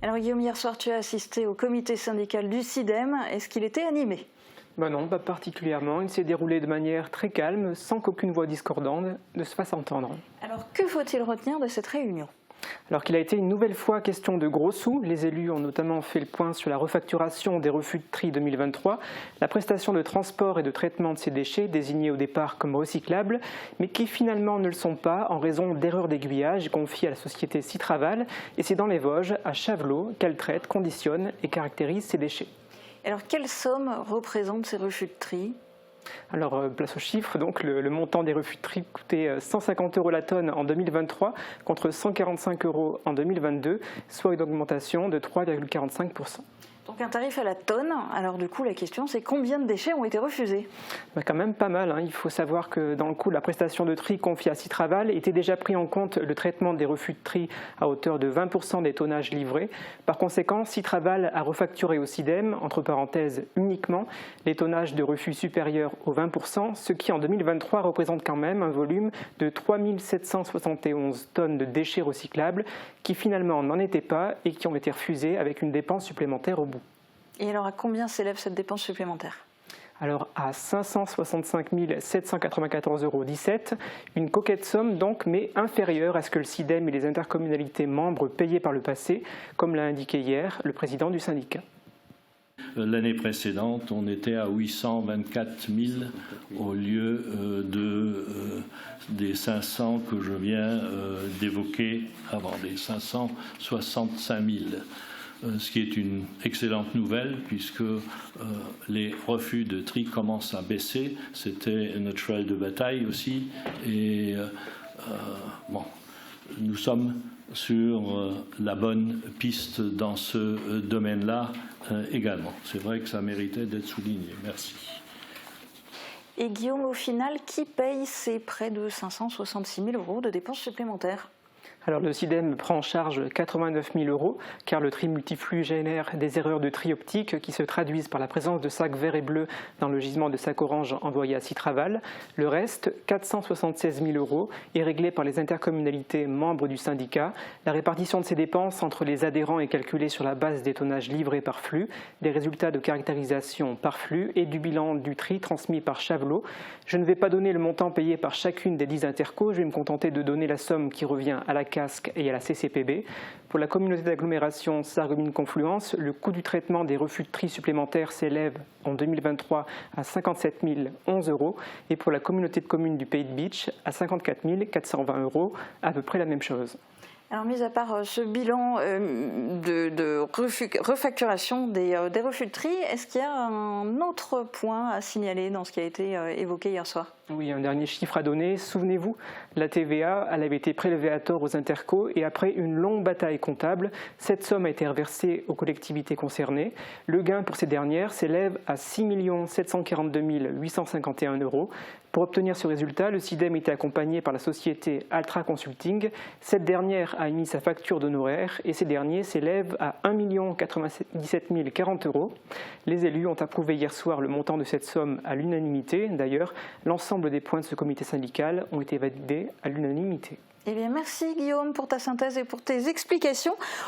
Alors Guillaume, hier soir tu as assisté au comité syndical du SIDEM. Est-ce qu'il était animé? Non, pas particulièrement. Il s'est déroulé de manière très calme, sans qu'aucune voix discordante ne se fasse entendre. Alors que faut-il retenir de cette réunion? Alors qu'il a été une nouvelle fois question de gros sous, les élus ont notamment fait le point sur la refacturation des refus de tri 2023, la prestation de transport et de traitement de ces déchets désignés au départ comme recyclables, mais qui finalement ne le sont pas en raison d'erreurs d'aiguillage confiées à la société Citraval, et c'est dans les Vosges, à Chavelot, qu'elle traite, conditionne et caractérise ces déchets. Alors quelle somme représentent ces refus de tri? Alors, place aux chiffres, donc le montant des refus de tri coûtait 150 € la tonne en 2023 contre 145 € en 2022, soit une augmentation de 3,45%. Donc un tarif à la tonne. Alors du coup la question c'est combien de déchets ont été refusés? Quand même pas mal, hein. Il faut savoir que dans le coût de la prestation de tri confiée à Citraval était déjà pris en compte le traitement des refus de tri à hauteur de 20% des tonnages livrés. Par conséquent, Citraval a refacturé au SIDEM, entre parenthèses uniquement, les tonnages de refus supérieurs aux 20%, ce qui en 2023 représente quand même un volume de 3 771 tonnes de déchets recyclables qui finalement n'en étaient pas et qui ont été refusés avec une dépense supplémentaire au bout. Et alors à combien s'élève cette dépense supplémentaire? Alors à 565 794,17 €, une coquette somme donc, mais inférieure à ce que le SIDEM et les intercommunalités membres payaient par le passé, comme l'a indiqué hier le président du syndicat. L'année précédente, on était à 824 000 au lieu des 500 que je viens d'évoquer avant, des 565 000. Ce qui est une excellente nouvelle puisque les refus de tri commencent à baisser. C'était notre cheval de bataille aussi. Et nous sommes sur la bonne piste dans ce domaine-là également. C'est vrai que ça méritait d'être souligné. Merci. Et Guillaume, au final, qui paye ces près de 566 000 € de dépenses supplémentaires? Alors le SIDEM prend en charge 89 000 € car le tri multiflux génère des erreurs de tri optique qui se traduisent par la présence de sacs verts et bleus dans le gisement de sacs orange envoyé à Citraval. Le reste, 476 000 €, est réglé par les intercommunalités membres du syndicat. La répartition de ces dépenses entre les adhérents est calculée sur la base des tonnages livrés par flux, des résultats de caractérisation par flux et du bilan du tri transmis par Chavelot. Je ne vais pas donner le montant payé par chacune des 10 intercos, je vais me contenter de donner la somme qui revient à la Casque et à la CCPB. Pour la communauté d'agglomération Sarreguemines-Confluence, le coût du traitement des refus de tri supplémentaires s'élève en 2023 à 57 011 € et pour la communauté de communes du Pays de Bitche à 54 420 €, à peu près la même chose. Alors, mis à part ce bilan de refacturation des refus de tri, est-ce qu'il y a un autre point à signaler dans ce qui a été évoqué hier soir? Oui, un dernier chiffre à donner. Souvenez-vous, la TVA, elle avait été prélevée à tort aux intercos et après une longue bataille comptable, cette somme a été reversée aux collectivités concernées. Le gain pour ces dernières s'élève à 6 742 851 €. Pour obtenir ce résultat, le SIDEM était accompagné par la société Altra Consulting. Cette dernière a émis sa facture d'honoraires et ces derniers s'élèvent à 1 097 040 €. Les élus ont approuvé hier soir le montant de cette somme à l'unanimité. D'ailleurs, l'ensemble des points de ce comité syndical ont été validés à l'unanimité. Eh bien, merci Guillaume pour ta synthèse et pour tes explications.